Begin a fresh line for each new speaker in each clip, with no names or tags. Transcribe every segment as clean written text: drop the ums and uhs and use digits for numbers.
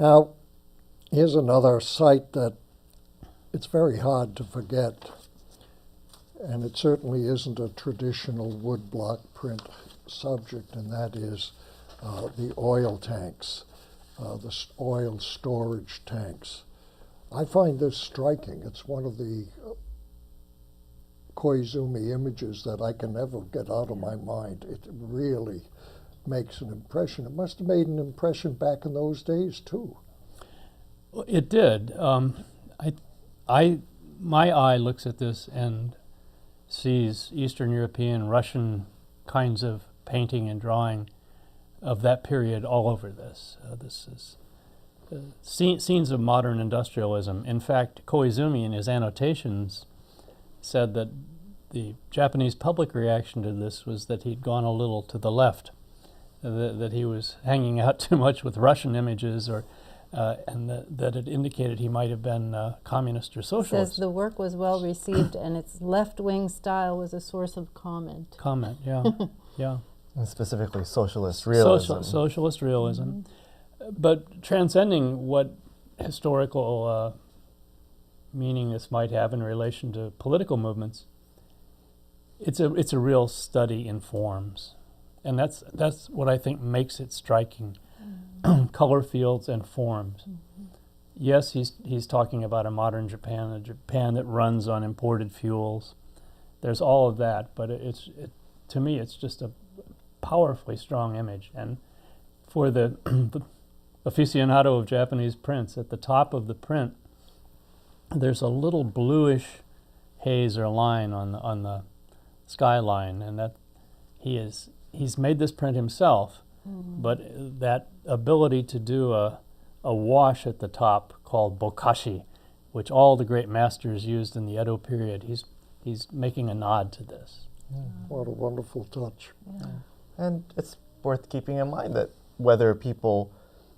Now, here's another site that it's very hard to forget, and it certainly isn't a traditional woodblock print subject, and that is the oil tanks, the oil storage tanks. I find this striking. It's one of the Koizumi images that I can never get out of my mind. It really makes an impression. It must have made an impression back in those days too.
It did. My eye looks at this and sees Eastern European, Russian kinds of painting and drawing of that period all over this. This is scenes of modern industrialism. In fact, Koizumi in his annotations said that the Japanese public reaction to this was that he'd gone a little to the left, that he was hanging out too much with Russian images, or and that it indicated he might have been communist or socialist.
Says the work was well received and its left-wing style was a source of comment.
Comment, yeah, yeah.
And specifically socialist realism.
Socialist realism. Mm-hmm. But transcending what historical meaning this might have in relation to political movements, it's a real study in forms, and that's what I think makes it striking. Mm-hmm. Color fields and forms. Mm-hmm. Yes, he's talking about a modern Japan, a Japan that runs on imported fuels. There's all of that, but to me it's just a powerfully strong image, and for the aficionado of Japanese prints, at the top of the print, there's a little bluish haze or line on the skyline, and that he's made this print himself, mm-hmm. but that ability to do a wash at the top called bokashi, which all the great masters used in the Edo period, he's making a nod to this.
What a wonderful touch.
Yeah.
And it's worth keeping in mind that whether people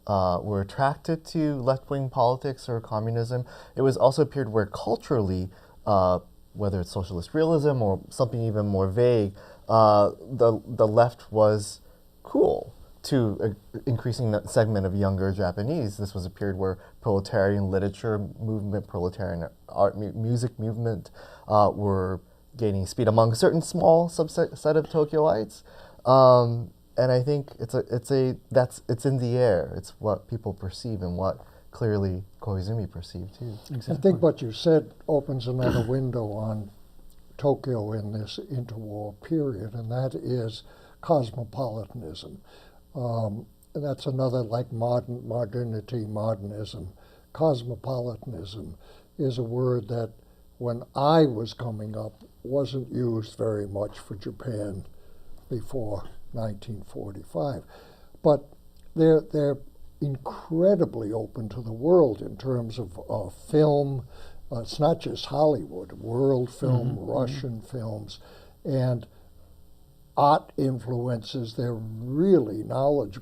were attracted to left-wing politics or communism, it was also a period where culturally, whether it's socialist realism or something even more vague, the left was cool to an increasing segment of younger Japanese. This was a period where proletarian literature movement, proletarian art, music movement were gaining speed among a certain small subset of Tokyoites. And I think it's in the air. It's what people perceive and what clearly Koizumi perceived too.
Exactly. I think what you said opens another window on Tokyo in this interwar period, and that is cosmopolitanism. And that's another, like modernity, modernism. Cosmopolitanism is a word that, when I was coming up, wasn't used very much for Japan before 1945. But they're incredibly open to the world in terms of film. It's not just Hollywood, world film, mm-hmm. Russian films, and art influences. They're really knowledgeable.